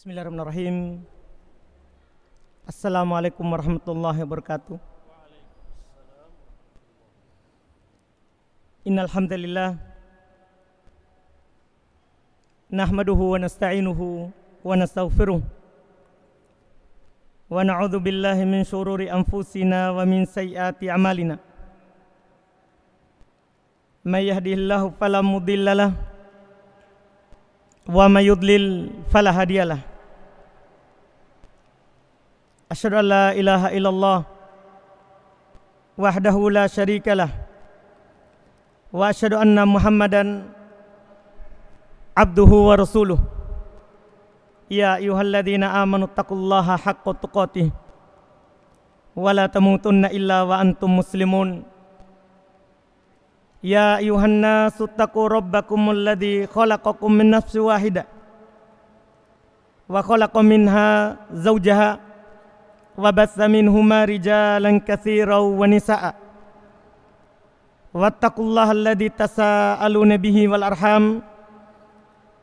Bismillahirrahmanirrahim. Assalamualaikum warahmatullahi wabarakatuh. Innal hamdalillah nahmaduhu wa nasta'inuhu wa nastaghfiruh wa na'udzu billahi min syururi anfusina wa min sayyiati a'malina. May yahdihillahu fala mudhillalah wa may yudlil fala hadiyalah. Asyhadu an la ilaha illallah wahdahu la syarikalah wa asyhadu anna Muhammadan abduhu wa rasuluh. Ya ayyuhalladzina amanu taqullaha haqqa tuqatih wa la tamutunna illa wa antum muslimun. Ya ayuhan nasu taqu rabbakumul ladzi khalaqakum min nafsin wahidah wa khalaqa minha zawjaha wa batsa minhuma rijalan katsiran wa nisaa wattaqullaha alladzi tasaaluna bihi wal arham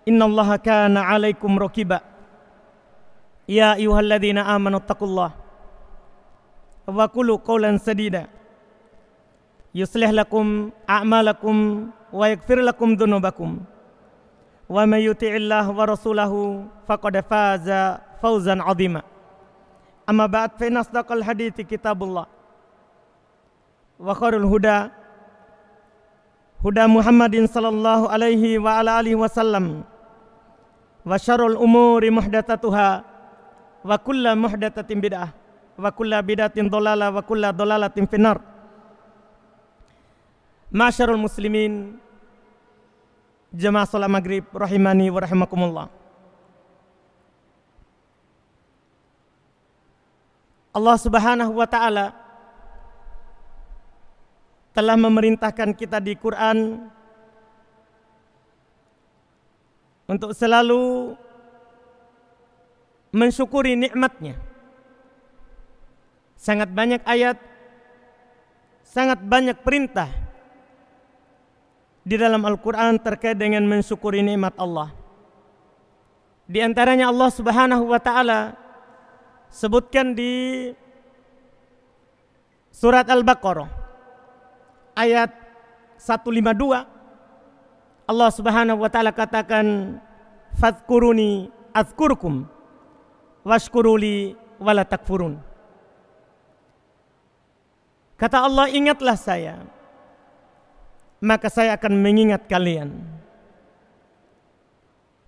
innallaha kana 'alaikum raqiba. Ya ayyuhalladzina amanu taqullaha wa qulu qawlan sadida yuslih lakum a'malakum wa yaghfir lakum dzunubakum wa may yuti'illah wa rasulahu faqad faza fawzan 'azima. Amma ba'd, fa inna asdaqal hadithi kitabullah wa khairul huda huda Muhammadin sallallahu alaihi wa ala alihi wasallam wa syarrul umuri muhdatsatuha wa kullu muhdatsatin bid'ah wa kullu bid'atin dhalalah wa kullu dhalalatin finnar. Ma'syarul muslimin, jemaah salat maghrib rahimani wa rahimakumullah. Allah Subhanahu wa ta'ala telah memerintahkan kita di Quran untuk selalu mensyukuri nikmatnya. Sangat banyak ayat, sangat banyak perintah di dalam Al-Quran terkait dengan mensyukuri nikmat Allah. Di antaranya Allah Subhanahu wa ta'ala sebutkan di surat Al-Baqarah ayat 152. Allah Subhanahu wa ta'ala katakan, fadhkuruni azkurkum washkuruli wala takfurun. Kata Allah, ingatlah saya, maka saya akan mengingat kalian,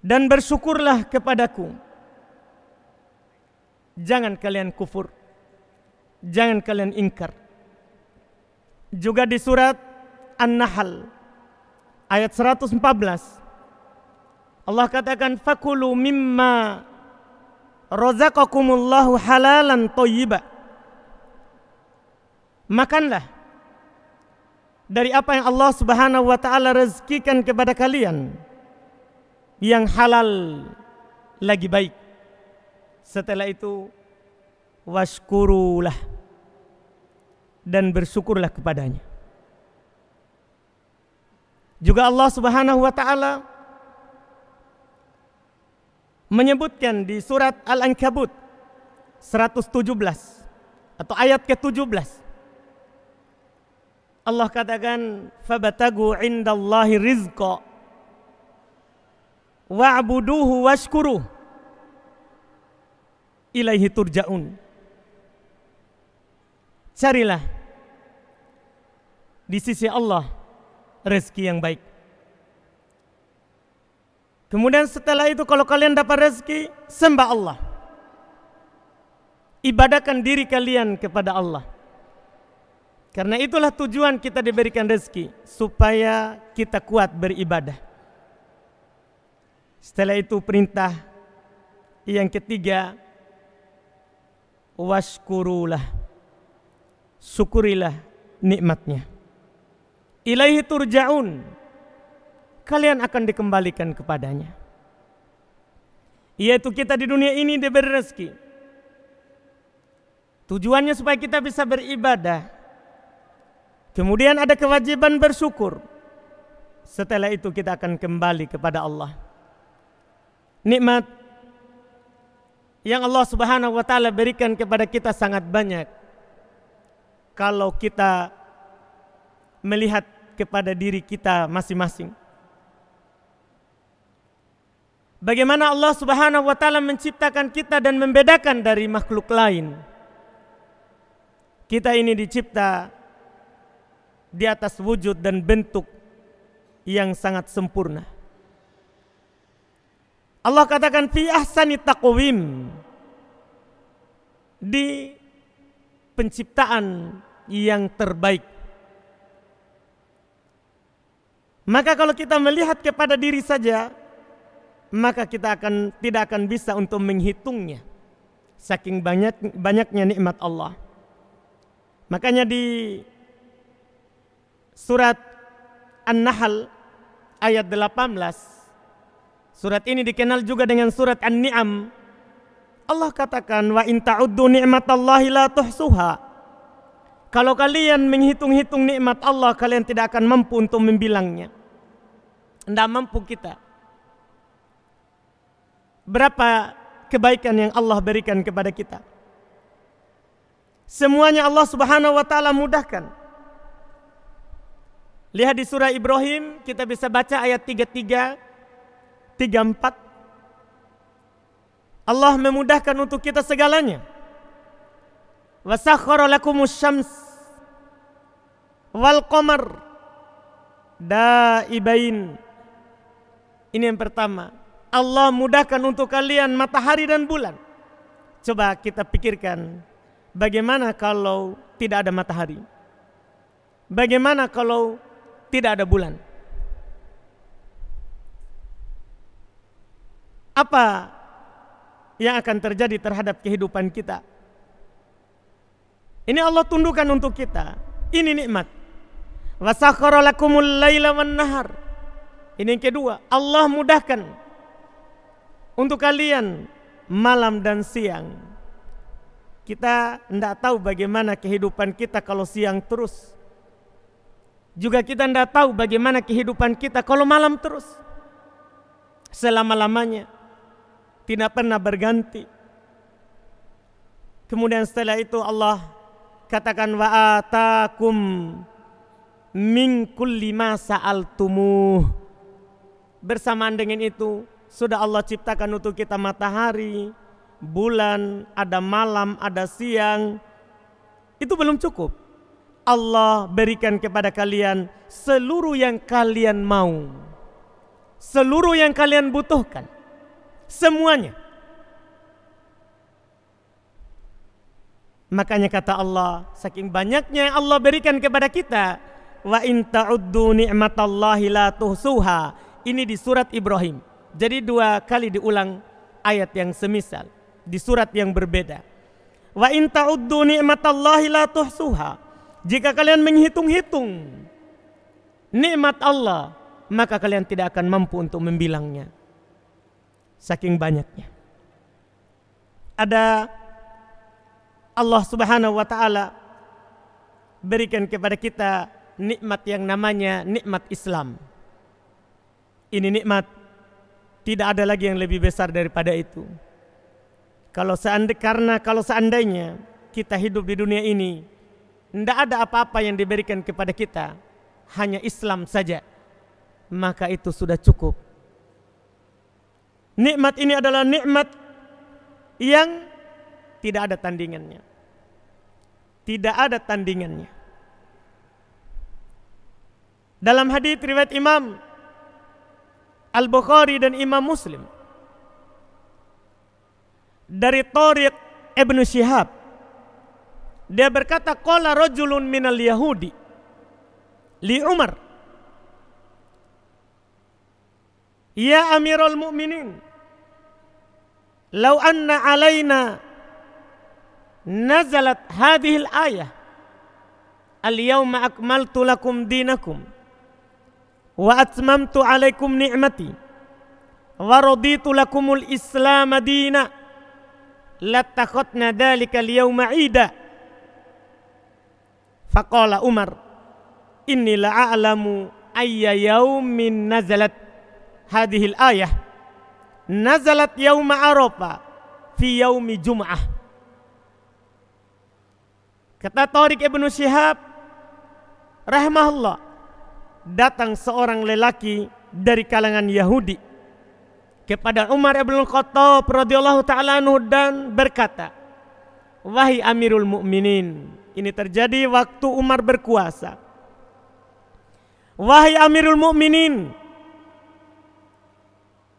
dan bersyukurlah kepadaku. Jangan kalian kufur, jangan kalian ingkar. Juga di surat An-Nahl ayat 114 Allah katakan, fakulu mimma razaqakumullahu halalan thayyiba. Makanlah dari apa yang Allah Subhanahu wa ta'ala rezekikan kepada kalian yang halal lagi baik. Setelah itu washkurulah, dan bersyukurlah kepadanya. Juga Allah Subhanahu wa ta'ala menyebutkan di surat Al-Ankabut 117 atau ayat ke-17. Allah katakan, fabatagu indallahi rizqa wa'buduhu washkuruh ilaihi turja'un. Carilah di sisi Allah rezeki yang baik. Kemudian setelah itu kalau kalian dapat rezeki, sembah Allah. Ibadahkan diri kalian kepada Allah. Karena itulah tujuan kita diberikan rezeki, supaya kita kuat beribadah. Setelah itu perintah yang ketiga, washkurulah, syukurilah nikmatnya. Ilaihi turja'un, kalian akan dikembalikan kepadanya. Yaitu kita di dunia ini diberi rezeki. Tujuannya supaya kita bisa beribadah. Kemudian ada kewajiban bersyukur. Setelah itu kita akan kembali kepada Allah. Nikmat yang Allah Subhanahu wa taala berikan kepada kita sangat banyak. Kalau kita melihat kepada diri kita masing-masing. Bagaimana Allah Subhanahu wa taala menciptakan kita dan membedakan dari makhluk lain. Kita ini dicipta di atas wujud dan bentuk yang sangat sempurna. Allah katakan fi ahsani taqwim, di penciptaan yang terbaik. Maka kalau kita melihat kepada diri saja, maka kita tidak akan bisa untuk menghitungnya, saking banyaknya nikmat Allah. Makanya di surat An-Nahl ayat 18, surat ini dikenal juga dengan surat An-Ni'am. Allah katakan, wa in ta'uddu ni'matallahi la tuhsuha. Kalau kalian menghitung-hitung nikmat Allah, kalian tidak akan mampu untuk membilangnya. Tidak mampu kita. Berapa kebaikan yang Allah berikan kepada kita. Semuanya Allah Subhanahu wa taala mudahkan. Lihat di surah Ibrahim, kita bisa baca ayat 33, 34. Allah memudahkan untuk kita segalanya. Wa sakhkhara lakumus syams wal qamar daibain. Ini yang pertama. Allah mudahkan untuk kalian matahari dan bulan. Coba kita pikirkan, bagaimana kalau tidak ada matahari? Bagaimana kalau tidak ada bulan? Apa yang akan terjadi terhadap kehidupan kita? Ini Allah tundukkan untuk kita. Ini nikmat. Wa sakhkhara lakumul laila wan nahar. Ini yang kedua, Allah mudahkan untuk kalian malam dan siang. Kita tidak tahu bagaimana kehidupan kita kalau siang terus. Juga kita tidak tahu bagaimana kehidupan kita kalau malam terus. Selama-lamanya. Tidak pernah berganti. Kemudian setelah itu Allah katakan wa atakum min kulli ma sa'altumuh. Bersamaan dengan itu sudah Allah ciptakan untuk kita matahari, bulan, ada malam, ada siang. Itu belum cukup. Allah berikan kepada kalian seluruh yang kalian mau, seluruh yang kalian butuhkan. Semuanya. Makanya kata Allah, saking banyaknya yang Allah berikan kepada kita, wa in ta'uddu ni'matallahi la tuhsuha. Ini di surat Ibrahim. Jadi 2 kali diulang ayat yang semisal di surat yang berbeda. Wa in ta'uddu ni'matallahi la tuhsuha. Jika kalian menghitung-hitung nikmat Allah, maka kalian tidak akan mampu untuk membilangnya. Saking banyaknya. Ada Allah Subhanahu wa taala berikan kepada kita nikmat yang namanya nikmat Islam. Ini nikmat tidak ada lagi yang lebih besar daripada itu. Kalau seandainya kita hidup di dunia ini, tidak ada apa-apa yang diberikan kepada kita, hanya Islam saja, maka itu sudah cukup. Nikmat ini adalah nikmat yang tidak ada tandingannya. Tidak ada tandingannya. Dalam hadits riwayat Imam Al-Bukhari dan Imam Muslim dari Thariq Ibn Shihab, dia berkata, qala rajulun minal Yahudi li Umar, ya Amirul Mu'minin, law anna alaina nazalat hadhil ayah, al-yawma akmaltu lakum dinakum wa atmamtu alaikum ni'mati wa raditu lakumul islam dina latakhadna dhalika al-yawma 'ida. Faqala Umar, inni la'alamu ayya yawmin nazalat hadhil ayah. Nazalat yawma Arafah fi yaumi Jum'ah. Kata Thariq Ibnu Syihab rahimahullah, datang seorang lelaki dari kalangan Yahudi kepada Umar ibn Khattab radhiyallahu ta'ala anhu dan berkata, wahai Amirul Mukminin, ini terjadi waktu Umar berkuasa. Wahai Amirul Mukminin,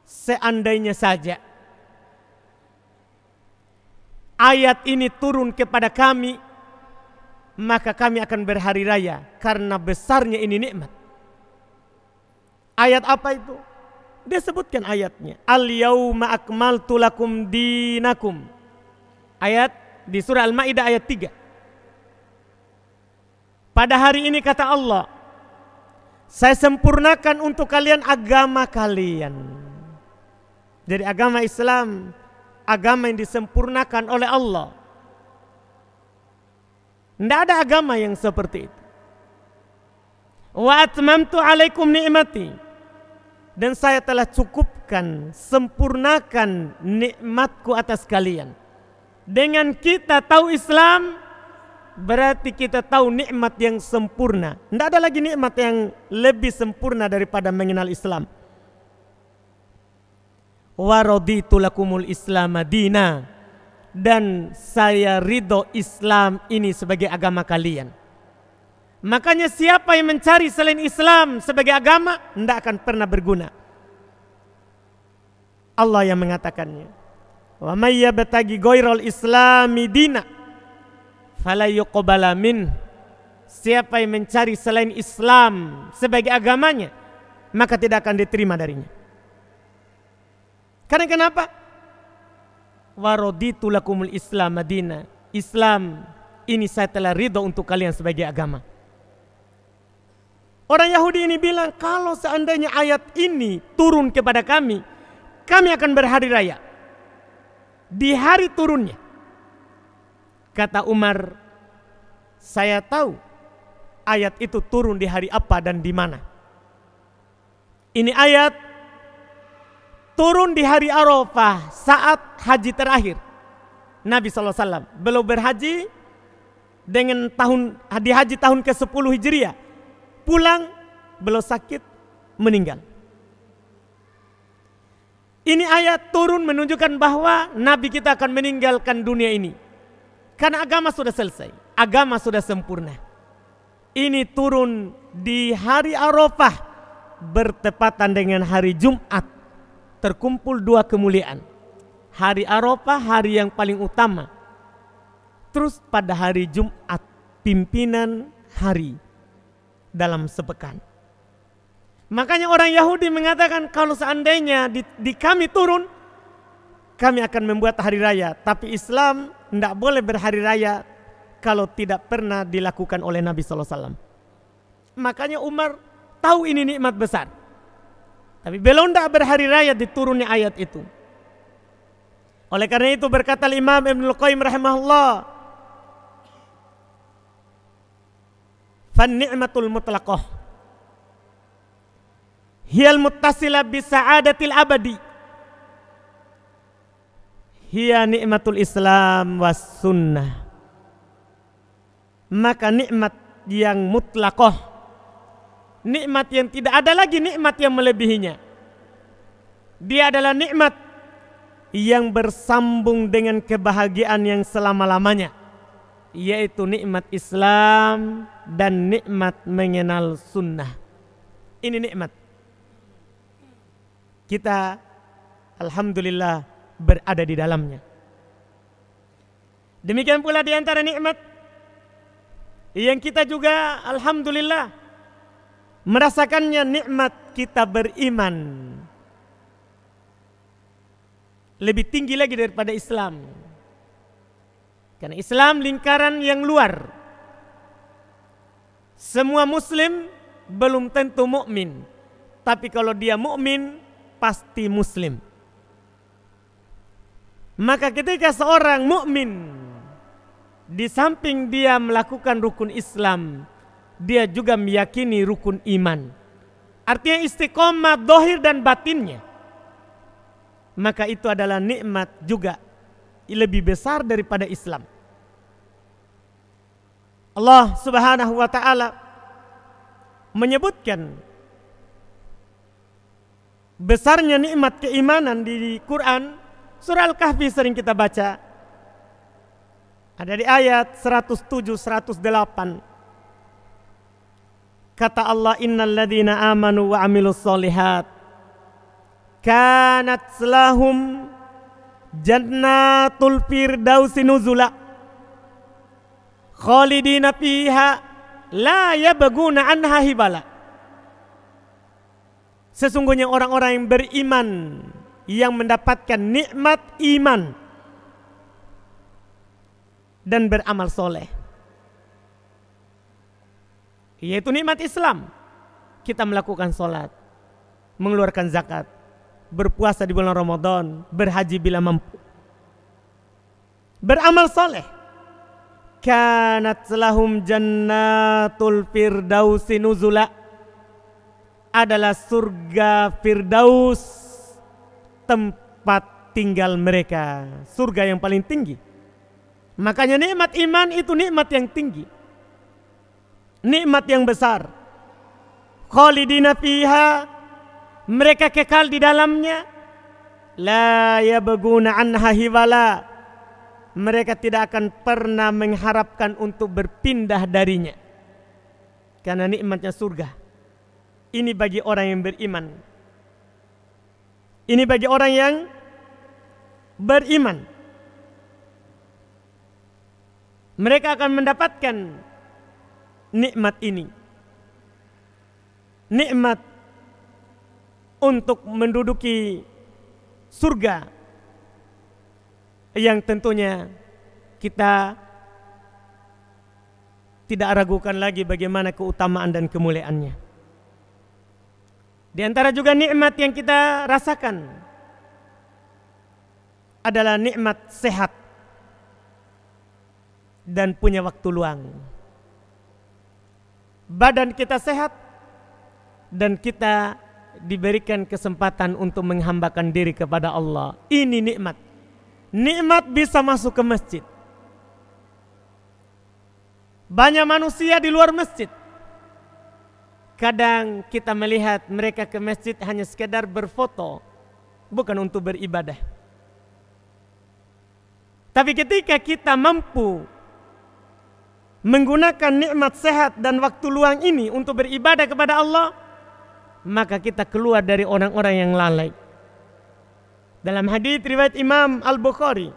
seandainya saja ayat ini turun kepada kami, maka kami akan berhari raya karena besarnya ini nikmat. Ayat apa itu? Dia sebutkan ayatnya. Al-yauma akmaltu lakum dinakum. Ayat di surah Al-Maidah ayat 3. Pada hari ini kata Allah, saya sempurnakan untuk kalian agama kalian. Jadi agama Islam, agama yang disempurnakan oleh Allah. Tidak ada agama yang seperti itu. Wa atmamtu alaikum ni'mati. Dan saya telah cukupkan, sempurnakan nikmatku atas kalian. Dengan kita tahu Islam, berarti kita tahu nikmat yang sempurna. Tidak ada lagi nikmat yang lebih sempurna daripada mengenal Islam. Wa raditu lakumul Islam madina. Dan saya ridho Islam ini sebagai agama kalian. Makanya siapa yang mencari selain Islam sebagai agama, tidak akan pernah berguna. Allah yang mengatakannya. Wa may yabtaghi ghairal islami dina fala yuqbala min. Siapa yang mencari selain Islam sebagai agamanya, maka tidak akan diterima darinya. Karena kenapa? Wa raditu lakumul Islam madina. Islam ini saya telah ridho untuk kalian sebagai agama. Orang Yahudi ini bilang, kalau seandainya ayat ini turun kepada kami, kami akan berhari raya. Di hari turunnya. Kata Umar, saya tahu ayat itu turun di hari apa dan di mana. Ini ayat turun di hari Arafah saat haji terakhir. Nabi SAW belum berhaji dengan di haji tahun ke-10 Hijriah. Pulang, belum sakit, meninggal. Ini ayat turun menunjukkan bahwa Nabi kita akan meninggalkan dunia ini. Karena agama sudah selesai, agama sudah sempurna. Ini turun di hari Arafah, bertepatan dengan hari Jumat. Terkumpul dua kemuliaan. Hari Arafah, hari yang paling utama. Terus pada hari Jumat, pimpinan hari dalam sepekan. Makanya orang Yahudi mengatakan, kalau seandainya di kami turun, kami akan membuat hari raya. Tapi Islam tidak boleh berhari raya kalau tidak pernah dilakukan oleh Nabi SAW. Makanya Umar tahu ini nikmat besar. Tapi belum tidak berhari raya diturunnya ayat itu. Oleh karena itu berkata Imam Ibnul Qayyim rahimahullah, fan-ni'matul mutlaqah hiyal muttasila bisa'adatil abadi hiya ni'matul Islam was sunnah. Maka nikmat yang mutlaqah, nikmat yang tidak ada lagi nikmat yang melebihinya, dia adalah nikmat yang bersambung dengan kebahagiaan yang selama-lamanya, yaitu nikmat Islam dan nikmat mengenal sunnah. Ini nikmat. Kita alhamdulillah berada di dalamnya. Demikian pula di antara nikmat yang kita juga alhamdulillah merasakannya, nikmat kita beriman. Lebih tinggi lagi daripada Islam. Karena Islam lingkaran yang luar. Semua muslim belum tentu mukmin, tapi kalau dia mukmin pasti muslim. Maka ketika seorang mukmin di samping dia melakukan rukun Islam, dia juga meyakini rukun iman. Artinya istiqomah zahir dan batinnya. Maka itu adalah nikmat juga lebih besar daripada Islam. Allah Subhanahu wa taala menyebutkan besarnya nikmat keimanan di Quran. Surah Al-Kahfi sering kita baca. Ada di ayat 107, 108. Kata Allah, innal ladzina amanu wa amilus solihat kanat lahum jannatul firdausi nuzula khalidina fiha la yabghuna anha hibala. Sesungguhnya orang-orang yang beriman yang mendapatkan nikmat iman dan beramal soleh, yaitu nikmat Islam. Kita melakukan sholat, mengeluarkan zakat, berpuasa di bulan Ramadan, berhaji bila mampu, beramal soleh. Kanat lahum jannatul firdausi nuzula, adalah surga Firdaus tempat tinggal mereka, surga yang paling tinggi. Makanya nikmat iman itu nikmat yang tinggi, nikmat yang besar. Khalidina fiha, mereka kekal di dalamnya. La yabghuna anha hiwala, mereka tidak akan pernah mengharapkan untuk berpindah darinya, karena nikmatnya surga. Ini bagi orang yang beriman. Ini bagi orang yang beriman. Mereka akan mendapatkan nikmat ini. Nikmat untuk menduduki surga yang tentunya kita tidak ragukan lagi bagaimana keutamaan dan kemuliaannya. Di antara juga nikmat yang kita rasakan adalah nikmat sehat dan punya waktu luang. Badan kita sehat dan kita diberikan kesempatan untuk menghambakan diri kepada Allah. Ini nikmat. Nikmat bisa masuk ke masjid. Banyak manusia di luar masjid. Kadang kita melihat mereka ke masjid hanya sekedar berfoto, bukan untuk beribadah. Tapi ketika kita mampu menggunakan nikmat sehat dan waktu luang ini untuk beribadah kepada Allah, maka kita keluar dari orang-orang yang lalai. Dalam hadits riwayat Imam Al-Bukhari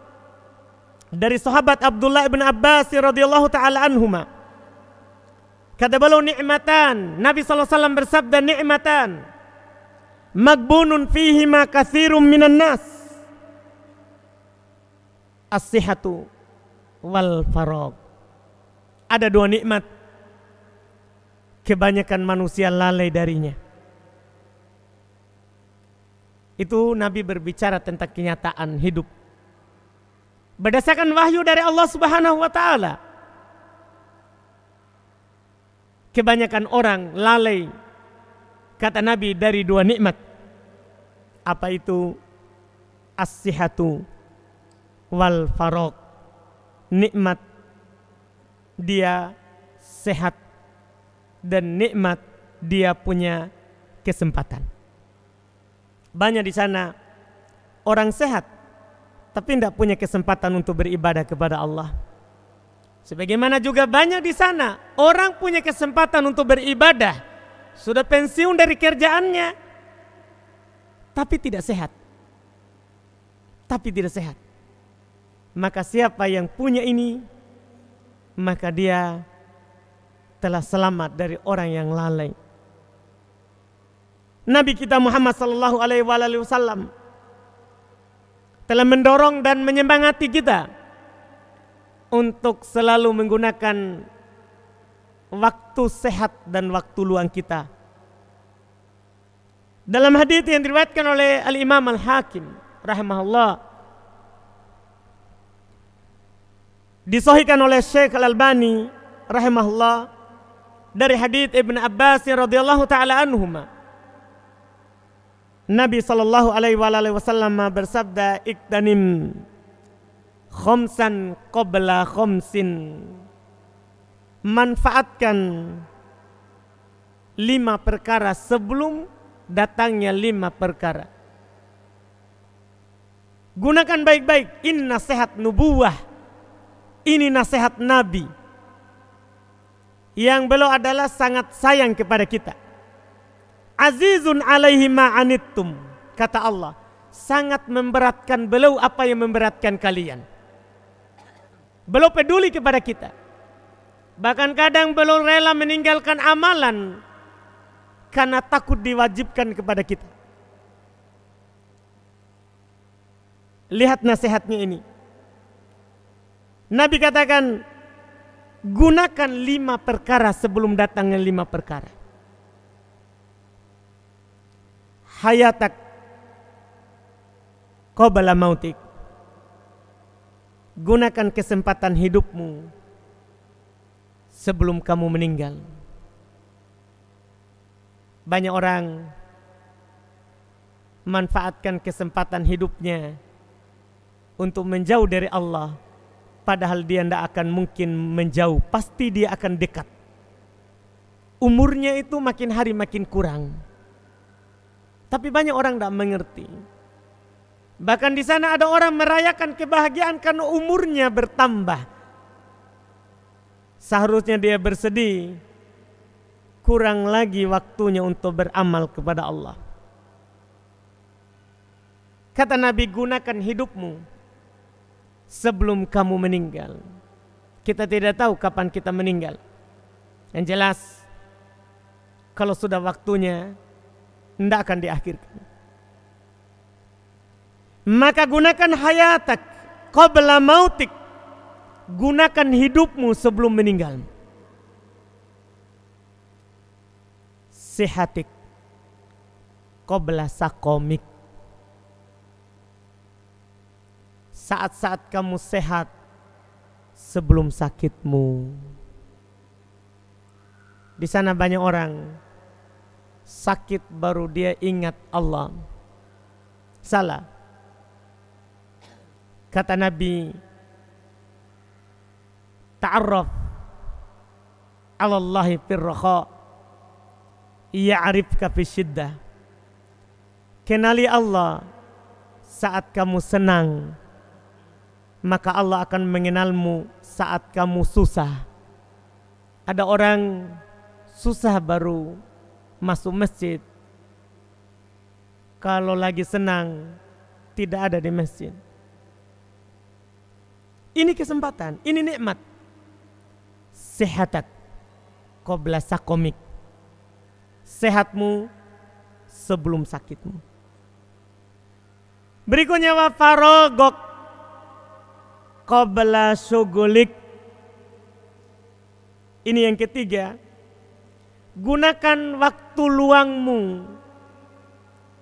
dari sahabat Abdullah bin Abbas radhiyallahu taala anhuma, kata beliau, nikmatan, Nabi SAW bersabda, nikmatan magbunun fihima katsirum minan nas, as-sihhatu wal faragh. Ada dua nikmat kebanyakan manusia lalai darinya. Itu Nabi berbicara tentang kenyataan hidup berdasarkan wahyu dari Allah Subhanahu wa taala. Kebanyakan orang lalai, kata Nabi, dari dua nikmat. Apa itu? As-sihhatu wal faragh. Nikmat dia sehat dan nikmat dia punya kesempatan. Banyak di sana orang sehat tapi tidak punya kesempatan untuk beribadah kepada Allah. Sebagaimana juga banyak di sana orang punya kesempatan untuk beribadah, sudah pensiun dari kerjaannya, tapi tidak sehat. Maka siapa yang punya ini, maka dia telah selamat dari orang yang lalai. Nabi kita Muhammad sallallahu alaihi wasallam telah mendorong dan menyemangati kita untuk selalu menggunakan waktu sehat dan waktu luang kita. Dalam hadits yang diriwayatkan oleh Al-Imam Al-Hakim rahimahullah, disahihkan oleh Syekh Al-Albani rahimahullah, dari hadits Ibn Abbas radhiyallahu taala anhuma, Nabi sallallahu alaihi wasallam bersabda, iktanim Khomsan qabla khomsin. Manfaatkan 5 perkara sebelum datangnya 5 perkara. Gunakan baik-baik. Ini nasihat nubuwah. Ini nasihat Nabi yang beliau adalah sangat sayang kepada kita. Azizun alaihi ma'anittum, kata Allah, sangat memberatkan beliau apa yang memberatkan kalian. Beliau peduli kepada kita. Bahkan kadang beliau rela meninggalkan amalan karena takut diwajibkan kepada kita. Lihat nasihatnya ini. Nabi katakan, gunakan 5 perkara sebelum datangnya 5 perkara. Hayatak qabla mautik. Gunakan kesempatan hidupmu sebelum kamu meninggal. Banyak orang manfaatkan kesempatan hidupnya untuk menjauh dari Allah, padahal dia tidak akan mungkin menjauh, pasti dia akan dekat. Umurnya itu makin hari makin kurang. Tapi banyak orang tidak mengerti. Bahkan di sana ada orang merayakan kebahagiaan karena umurnya bertambah. Seharusnya dia bersedih, kurang lagi waktunya untuk beramal kepada Allah. Kata Nabi, gunakan hidupmu sebelum kamu meninggal. Kita tidak tahu kapan kita meninggal. Yang jelas, kalau sudah waktunya, tidak akan diakhirkan. Maka gunakan hayatak qabla mautik. Gunakan hidupmu sebelum meninggal. Sihatik qabla sakomik. Saat-saat kamu sehat sebelum sakitmu. Di sana banyak orang sakit baru dia ingat Allah. Salah. Kata Nabi, ta'arraf 'ala Allahi fir raha ya'rifka fi syiddah. Kenali Allah saat kamu senang, maka Allah akan mengenalmu saat kamu susah. Ada orang susah baru masuk masjid, kalau lagi senang tidak ada di masjid. Ini kesempatan, ini nikmat. Sehatak qabla sakomik. Sehatmu sebelum sakitmu. Berikutnya wa faragok qabla syugulik. Ini yang ketiga. Gunakan waktu luangmu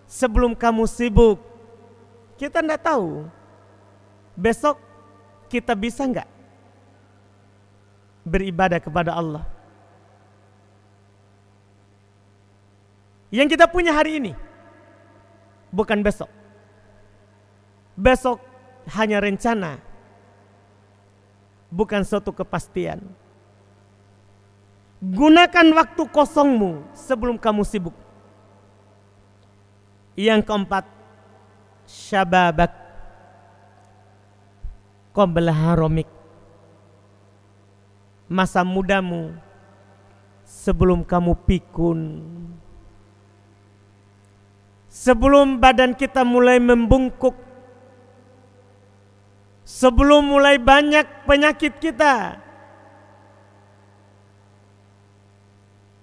sebelum kamu sibuk. Kita tidak tahu besok kita bisa enggak beribadah kepada Allah. Yang kita punya hari ini bukan besok. Besok hanya rencana, bukan suatu kepastian. Gunakan waktu kosongmu sebelum kamu sibuk. Yang keempat, syababak qabla haramik. Masa mudamu sebelum kamu pikun. Sebelum badan kita mulai membungkuk. Sebelum mulai banyak penyakit kita.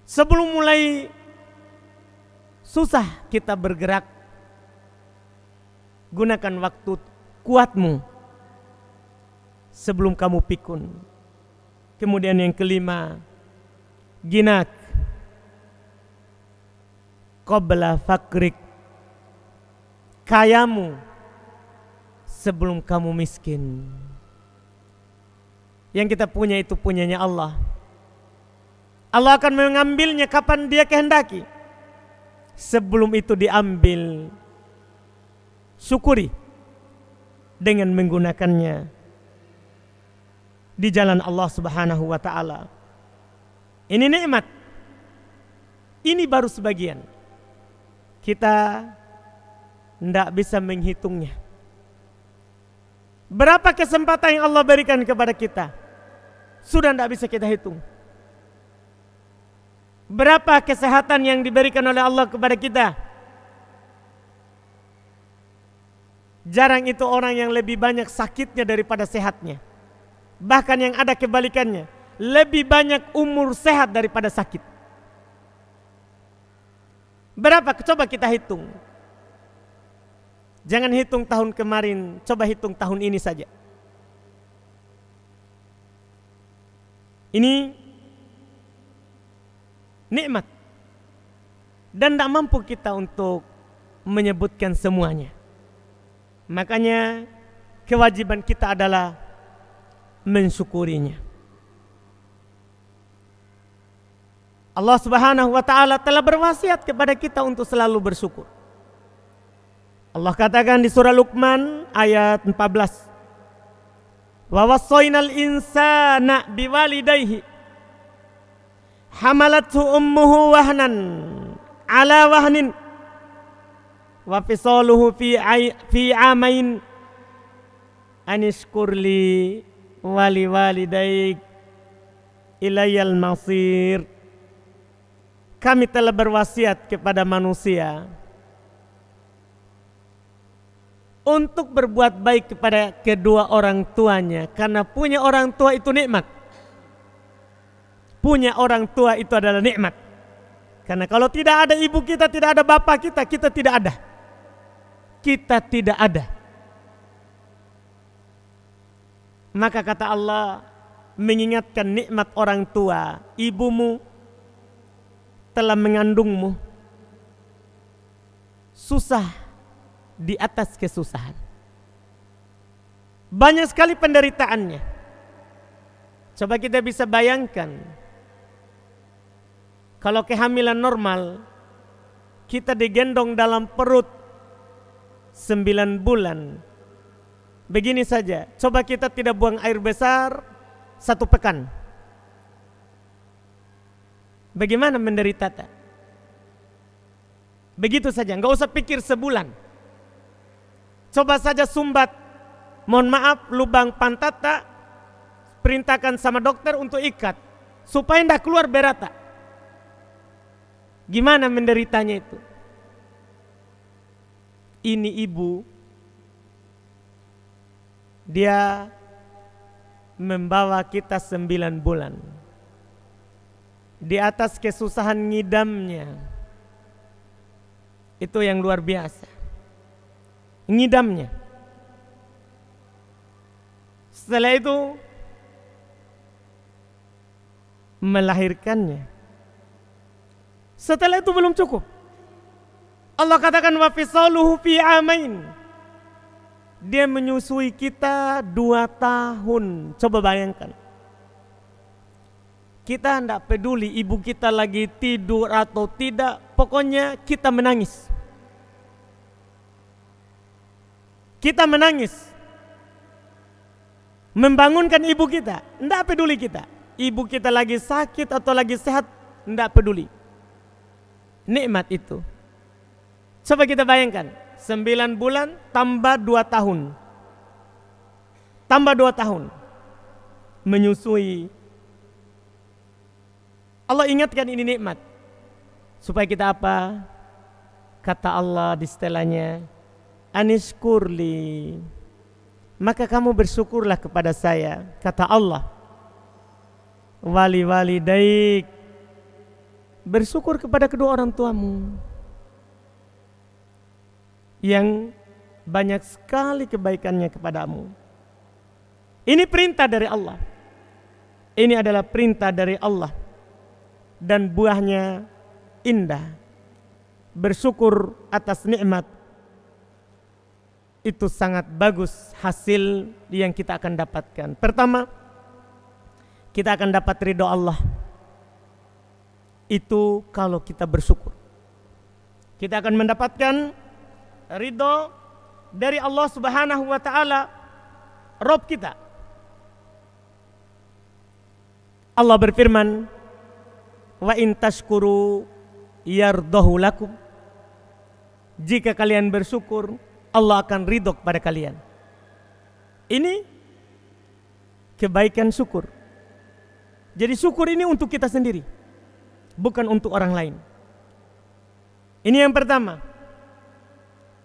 Sebelum mulai susah kita bergerak, gunakan waktu kuatmu sebelum kamu pikun. Kemudian yang kelima, ginak qabla fakrik. Kayamu sebelum kamu miskin. Yang kita punya itu punyanya Allah. Allah akan mengambilnya kapan dia kehendaki. Sebelum itu diambil, syukuri dengan menggunakannya di jalan Allah Subhanahu wa taala. Ini nikmat. Ini baru sebagian. Kita tidak bisa menghitungnya. Berapa kesempatan yang Allah berikan kepada kita, sudah tidak bisa kita hitung. Berapa kesehatan yang diberikan oleh Allah kepada kita, jarang itu orang yang lebih banyak sakitnya daripada sehatnya. Bahkan yang ada kebalikannya, lebih banyak umur sehat daripada sakit. Berapa? Coba kita hitung. Jangan hitung tahun kemarin, coba hitung tahun ini saja. Ini nikmat. Dan tidak mampu kita untuk menyebutkan semuanya. Makanya kewajiban kita adalah mensyukurinya. Allah Subhanahu wa taala telah berwasiat kepada kita untuk selalu bersyukur. Allah katakan di surah Luqman ayat 14. Wa wassaynal insana biwalidayhi hamalathu ummuhu wahnan ala wahnin wa fisaluhu fi amain anishkurli wali walidayk ilayal masir. Kami telah berwasiat kepada manusia untuk berbuat baik kepada kedua orang tuanya, karena punya orang tua itu nikmat. Punya orang tua itu adalah nikmat. Karena kalau tidak ada ibu kita, tidak ada bapak kita, kita tidak ada. Kita tidak ada. Maka kata Allah mengingatkan nikmat orang tua. Ibumu telah mengandungmu, susah di atas kesusahan. Banyak sekali penderitaannya. Coba kita bisa bayangkan, kalau kehamilan normal, kita digendong dalam perut 9 bulan. Begini saja, coba kita tidak buang air besar 1 pekan. Bagaimana menderita tak? Begitu saja, nggak usah pikir sebulan. Coba saja sumbat, mohon maaf, lubang pantat tak, perintahkan sama dokter untuk ikat supaya tidak keluar berata. Gimana menderitanya itu? Ini ibu, dia membawa kita 9 bulan. Di atas kesusahan ngidamnya, itu yang luar biasa. Ngidamnya. Setelah itu melahirkannya. Setelah itu belum cukup. Allah katakan wa fisaluhu fi amain. Dia menyusui kita 2 tahun. Coba bayangkan. Kita tidak peduli ibu kita lagi tidur atau tidak, pokoknya kita menangis. Kita menangis. Membangunkan ibu kita, tidak peduli kita. Ibu kita lagi sakit atau lagi sehat, tidak peduli. Nikmat itu. Coba kita bayangkan, 9 bulan tambah 2 tahun. Tambah 2 tahun. Menyusui. Allah ingatkan ini nikmat. Supaya kita apa? Kata Allah di setelahnya, anishkurli. Maka kamu bersyukurlah kepada saya. Kata Allah, wali walidaik. Bersyukur kepada kedua orang tuamu yang banyak sekali kebaikannya kepadamu. Ini perintah dari Allah. Ini adalah perintah dari Allah. Dan buahnya indah. Bersyukur atas nikmat itu sangat bagus hasil yang kita akan dapatkan. Pertama, kita akan dapat ridho Allah. Itu kalau kita bersyukur. Kita akan mendapatkan ridho dari Allah Subhanahu wa taala, Rabb kita. Allah berfirman, wa in tashkuru yardahu lakum. Jika kalian bersyukur, Allah akan ridho kepada kalian. Ini kebaikan syukur. Jadi syukur ini untuk kita sendiri, bukan untuk orang lain. Ini yang pertama.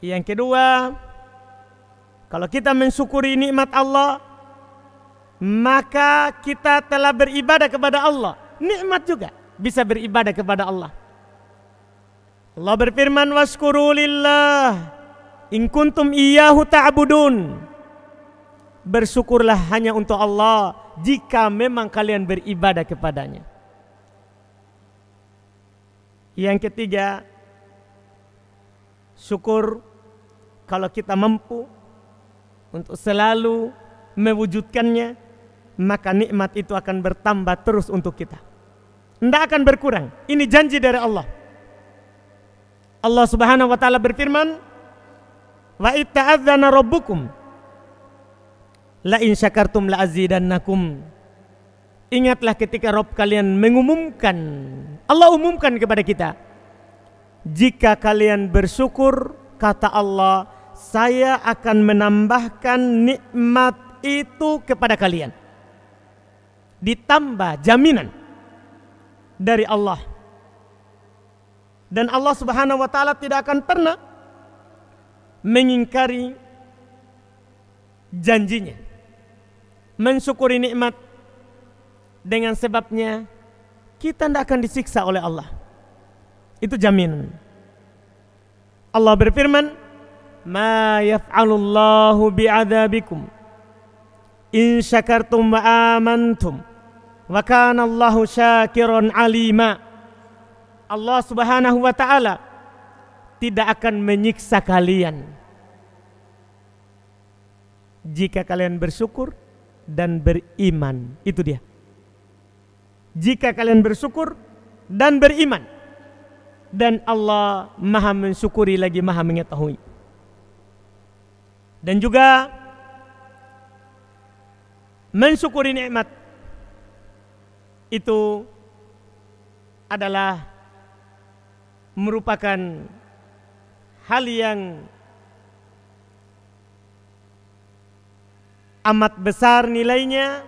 Yang kedua, kalau kita mensyukuri nikmat Allah, maka kita telah beribadah kepada Allah. Nikmat juga bisa beribadah kepada Allah. Allah berfirman, washkuru lillah in kuntum iyyahu ta'budun. Bersyukurlah hanya untuk Allah jika memang kalian beribadah kepadanya. Yang ketiga, syukur kalau kita mampu untuk selalu mewujudkannya, maka nikmat itu akan bertambah terus untuk kita, tidak akan berkurang. Ini janji dari Allah. Allah Subhanahu wa taala berfirman, wa itta'adzana rabbukum la in syakartum la azidannakum. Ingatlah ketika Rabb kalian mengumumkan, Allah umumkan kepada kita, jika kalian bersyukur, kata Allah, saya akan menambahkan nikmat itu kepada kalian. Ditambah jaminan dari Allah. Dan Allah Subhanahu wa taala tidak akan pernah mengingkari janjinya. Mensyukuri nikmat dengan sebabnya kita tidak akan disiksa oleh Allah. Itu jaminan. Allah berfirman, ma yaf'alullahu bi'adabikum in syakartum wa amantum wa kana Allahu syakiran alima. Allah Subhanahu wa taala tidak akan menyiksa kalian jika kalian bersyukur dan beriman. Itu dia. Jika kalian bersyukur dan beriman, dan Allah Maha mensyukuri lagi Maha mengetahui. Dan juga mensyukuri nikmat itu adalah merupakan hal yang amat besar nilainya,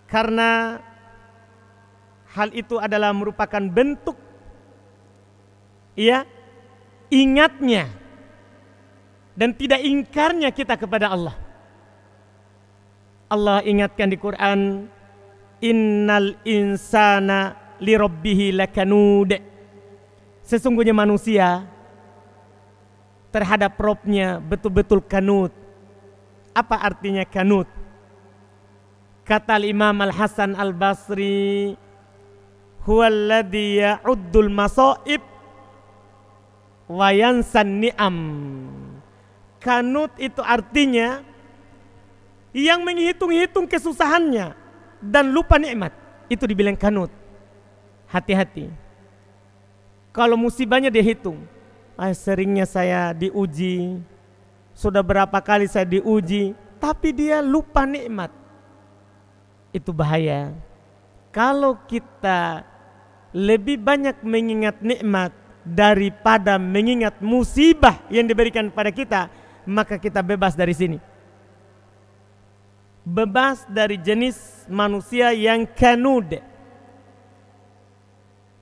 karena hal itu adalah merupakan bentuk ingatnya dan tidak ingkarnya kita kepada Allah. Allah ingatkan di Quran, innal insana li rabbihi lakanud. Sesungguhnya manusia terhadap Robnya betul-betul kanut. Apa artinya kanut? Kata Imam Al-Hasan Al-Basri, huwallazi ya'uddul masaib wa yansan ni'am. Kanut itu artinya yang menghitung-hitung kesusahannya dan lupa nikmat. Itu dibilang kanut. Hati-hati. Kalau musibahnya dia hitung. Seringnya saya diuji, sudah berapa kali saya diuji, tapi dia lupa nikmat. Itu bahaya. Kalau kita lebih banyak mengingat nikmat daripada mengingat musibah yang diberikan pada kita, maka kita bebas dari sini. Bebas dari jenis manusia yang kanud.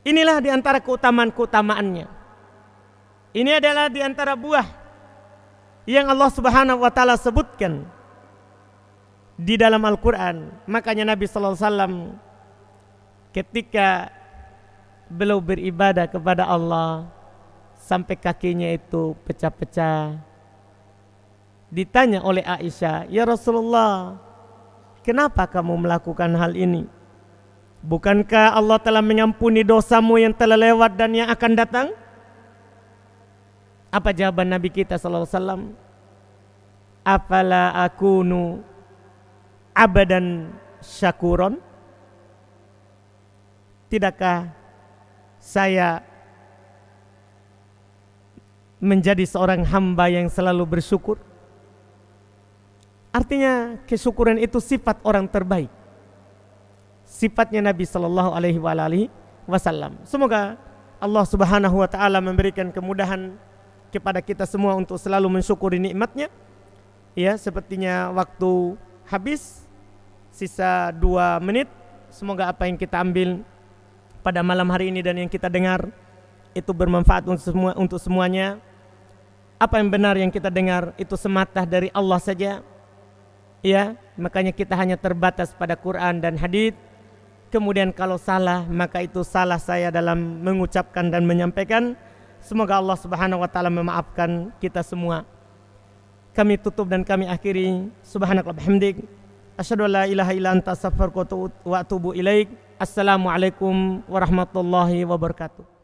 Inilah di antara keutamaan-keutamaannya. Ini adalah di antara buah yang Allah Subhanahu wa taala sebutkan di dalam Al-Qur'an. Makanya Nabi sallallahu alaihi wasallam ketika beliau beribadah kepada Allah sampai kakinya itu pecah-pecah, ditanya oleh Aisyah, "Ya Rasulullah, kenapa kamu melakukan hal ini? Bukankah Allah telah mengampuni dosamu yang telah lewat dan yang akan datang?" Apa jawaban Nabi kita sallallahu alaihi wasallam? Afala akunu abadan syakuron? Tidakkah saya menjadi seorang hamba yang selalu bersyukur? Artinya kesyukuran itu sifat orang terbaik. sifatnya Nabi Sallallahu Alaihi Wasallam. Semoga Allah Subhanahu Wa Taala memberikan kemudahan kepada kita semua untuk selalu mensyukuri nikmatnya. Ya, sepertinya waktu habis, sisa 2 menit. Semoga apa yang kita ambil pada malam hari ini dan yang kita dengar itu bermanfaat untuk semuanya. Apa yang benar yang kita dengar itu semata dari Allah saja. Ya, makanya kita hanya terbatas pada Quran dan hadits. Kemudian kalau salah, maka itu salah saya dalam mengucapkan dan menyampaikan. Semoga Allah Subhanahu Wa Taala memaafkan kita semua. Kami tutup dan kami akhiri. Subhanakallah bihamdik, asyhadu an la ilaha illa anta astaghfiruka wa atubu ilaik. Assalamualaikum warahmatullahi wabarakatuh.